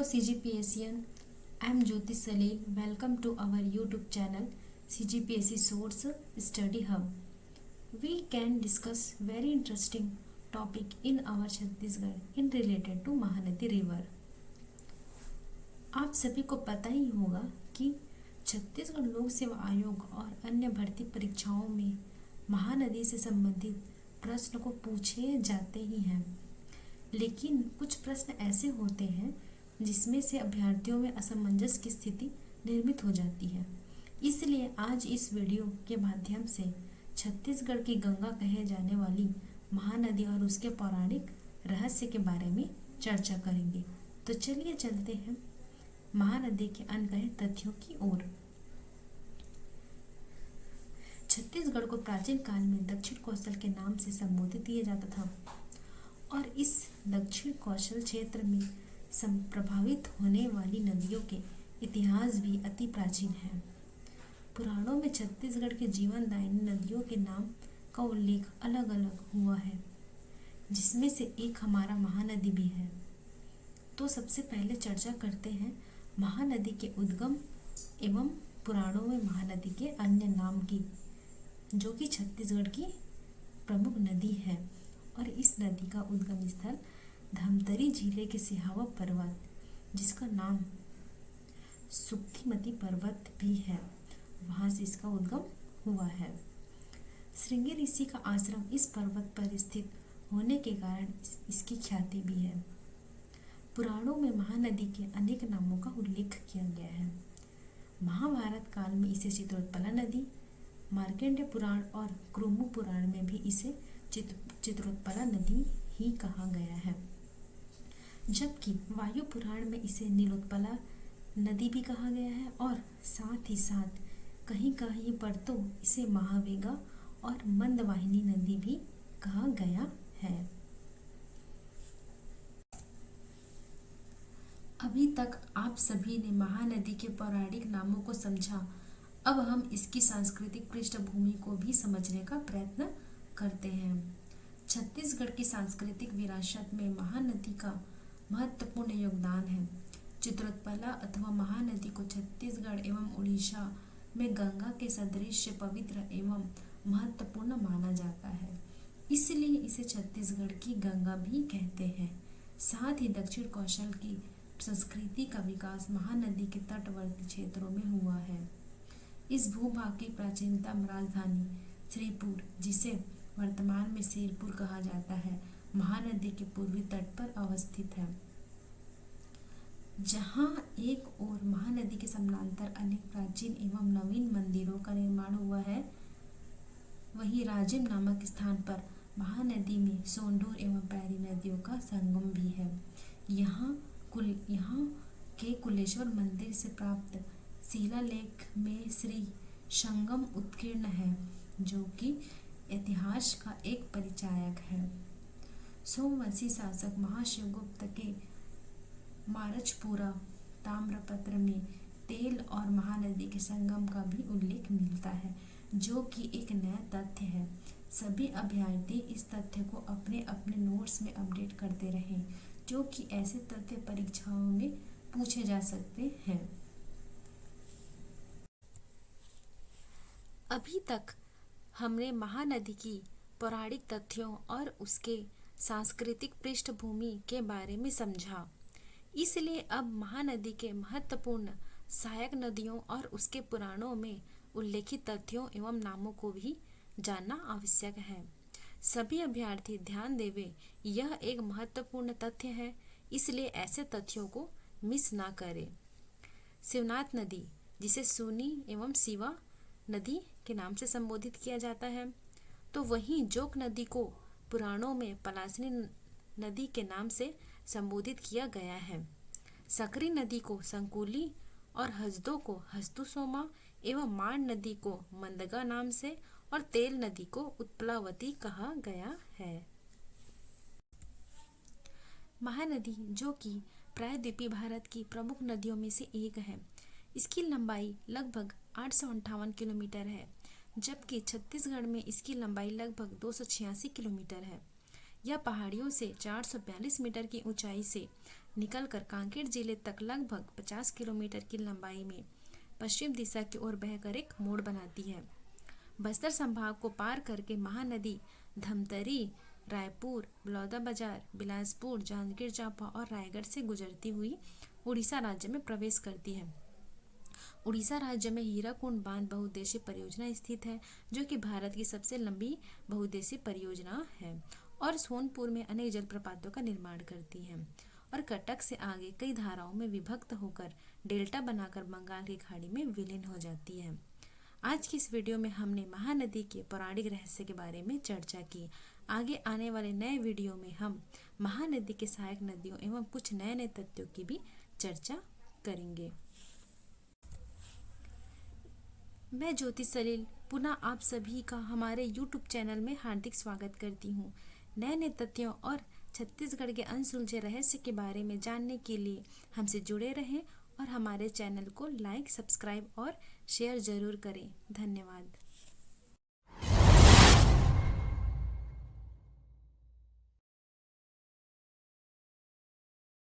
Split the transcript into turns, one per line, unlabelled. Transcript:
CGPSian, I am Jyoti Salil. Welcome to our YouTube channel CGPSC Source Study Hub. We can discuss very interesting topic in our Chhattisgarh in related to Mahanadi River. आप सभी को पता ही होगा कि छत्तीसगढ़ लोक सेवा आयोग और अन्य भर्ती परीक्षाओं में महानदी से संबंधित प्रश्न को पूछे जाते ही हैं, लेकिन कुछ प्रश्न ऐसे होते हैं जिसमें से अभ्यर्थियों में असमंजस की स्थिति निर्मित हो जाती है। इसलिए आज इस वीडियो के माध्यम से छत्तीसगढ़ की गंगा कहे जाने वाली महानदी और उसके पौराणिक रहस्य के बारे में चर्चा करेंगे। तो चलिए चलते हैं महानदी के अनकहे तथ्यों की ओर। छत्तीसगढ़ को प्राचीन काल में दक्षिण कौशल के नाम से संबोधित किया जाता था और इस दक्षिण कौशल क्षेत्र में प्रभावित होने वाली नदियों के इतिहास भी अति प्राचीन है। पुराणों में छत्तीसगढ़ के जीवनदायिनी नदियों के नाम का उल्लेख अलग अलग हुआ है, जिसमें से एक हमारा महानदी भी है। तो सबसे पहले चर्चा करते हैं महानदी के उद्गम एवं पुराणों में महानदी के अन्य नाम की, जो कि छत्तीसगढ़ की प्रमुख नदी है। और इस नदी का उद्गम स्थल धमतरी जिले के सिहावा पर्वत, जिसका नाम सुक्तिमती पर्वत भी है, वहाँ से इसका उद्गम हुआ है। श्रृंगी ऋषि का आश्रम इस पर्वत पर स्थित होने के कारण इसकी ख्याति भी है। पुराणों में महानदी के अनेक नामों का उल्लेख किया गया है। महाभारत काल में इसे चित्रोत्पला नदी, मार्कंडेय पुराण और क्रुमु पुराण में भी इसे चित्रोत्पला नदी ही कहा गया है, जबकि वायु पुराण में इसे नीलोत्पला नदी भी कहा गया है और साथ ही साथ कहीं कहीं पर तो इसे महावेगा और मंदवाहिनी नदी भी कहा गया है। अभी तक आप सभी ने महानदी के पौराणिक नामों को समझा। अब हम इसकी सांस्कृतिक पृष्ठभूमि को भी समझने का प्रयत्न करते हैं। छत्तीसगढ़ की सांस्कृतिक विरासत में महानदी का महत्वपूर्ण योगदान है। चित्रोत्पला अथवा महानदी को छत्तीसगढ़ एवं उड़ीसा में गंगा के सदृश पवित्र एवं महत्वपूर्ण माना जाता है, इसलिए इसे छत्तीसगढ़ की गंगा भी कहते हैं। साथ ही दक्षिण कौशल की संस्कृति का विकास महानदी के तटवर्ती क्षेत्रों में हुआ है। इस भूभाग की प्राचीनतम राजधानी श्रीपुर, जिसे वर्तमान में सिरपुर कहा जाता है, महानदी के पूर्वी तट पर अवस्थित है। जहां एक ओर महानदी के समानांतर अनेक प्राचीन एवं नवीन मंदिरों का निर्माण हुआ है, वहीं राजिम नामक स्थान पर महानदी में सोंढूर एवं पैरी नदियों का संगम भी है। यहाँ के कुलेश्वर मंदिर से प्राप्त शिलालेख में श्री संगम उत्कीर्ण है, जो कि इतिहास का एक परिचायक है। सोमवंशी शासक महाशिवगुप्त के मारचपुरा ताम्रपत्र में तेल और महानदी के संगम का भी उल्लेख मिलता है, जो कि एक नया तथ्य है। सभी अभ्यर्थी इस तथ्य को अपने अपने नोट्स में अपडेट करते रहें, जो कि ऐसे तथ्य परीक्षाओं में पूछे जा सकते हैं। अभी तक हमने महानदी की पौराणिक तथ्यों और उसके सांस्कृतिक पृष्ठभूमि के बारे में समझा। इसलिए अब महानदी के महत्वपूर्ण सहायक नदियों और उसके पुराणों में उल्लेखित तथ्यों एवं नामों को भी जानना आवश्यक है। सभी अभ्यर्थी ध्यान देवे, यह एक महत्वपूर्ण तथ्य है, इसलिए ऐसे तथ्यों को मिस ना करें। शिवनाथ नदी, जिसे सूनी एवं शिवा नदी के नाम से संबोधित किया जाता है, तो वहीं जोक नदी को पुराणों में पलासनी नदी के नाम से संबोधित किया गया है। सकरी नदी को संकुली और हसदो को हस्तुसोमा एवं माण नदी को मंदगा नाम से और तेल नदी को उत्पलावती कहा गया है। महानदी, जो कि प्रायद्वीपीय भारत की प्रमुख नदियों में से एक है, इसकी लंबाई लगभग 858 किलोमीटर है, जबकि छत्तीसगढ़ में इसकी लंबाई लगभग 286 किलोमीटर है। यह पहाड़ियों से 442 मीटर की ऊंचाई से निकलकर कांकेर जिले तक लगभग 50 किलोमीटर की लंबाई में पश्चिम दिशा की ओर बहकर एक मोड़ बनाती है। बस्तर संभाग को पार करके महानदी धमतरी, रायपुर, बलौदाबाजार, बिलासपुर, जांजगीर चांपा और रायगढ़ से गुजरती हुई उड़ीसा राज्य में प्रवेश करती है। उड़ीसा राज्य में हीराकुंड बांध बहुउद्देशीय परियोजना स्थित है, जो कि भारत की सबसे लंबी बहुउद्देशीय परियोजना है और सोनपुर में अनेक जलप्रपातों का निर्माण करती है और कटक से आगे कई धाराओं में विभक्त होकर डेल्टा बनाकर बंगाल की खाड़ी में विलीन हो जाती है। आज की इस वीडियो में हमने महानदी के पौराणिक रहस्य के बारे में चर्चा की। आगे आने वाले नए वीडियो में हम महानदी के सहायक नदियों एवं कुछ नए नए तथ्यों की भी चर्चा करेंगे। मैं ज्योति सलील पुनः आप सभी का हमारे YouTube चैनल में हार्दिक स्वागत करती हूँ। नए नए तथ्यों और छत्तीसगढ़ के अनसुलझे रहस्य के बारे में जानने के लिए हमसे जुड़े रहें और हमारे चैनल को लाइक, सब्सक्राइब और शेयर ज़रूर करें। धन्यवाद।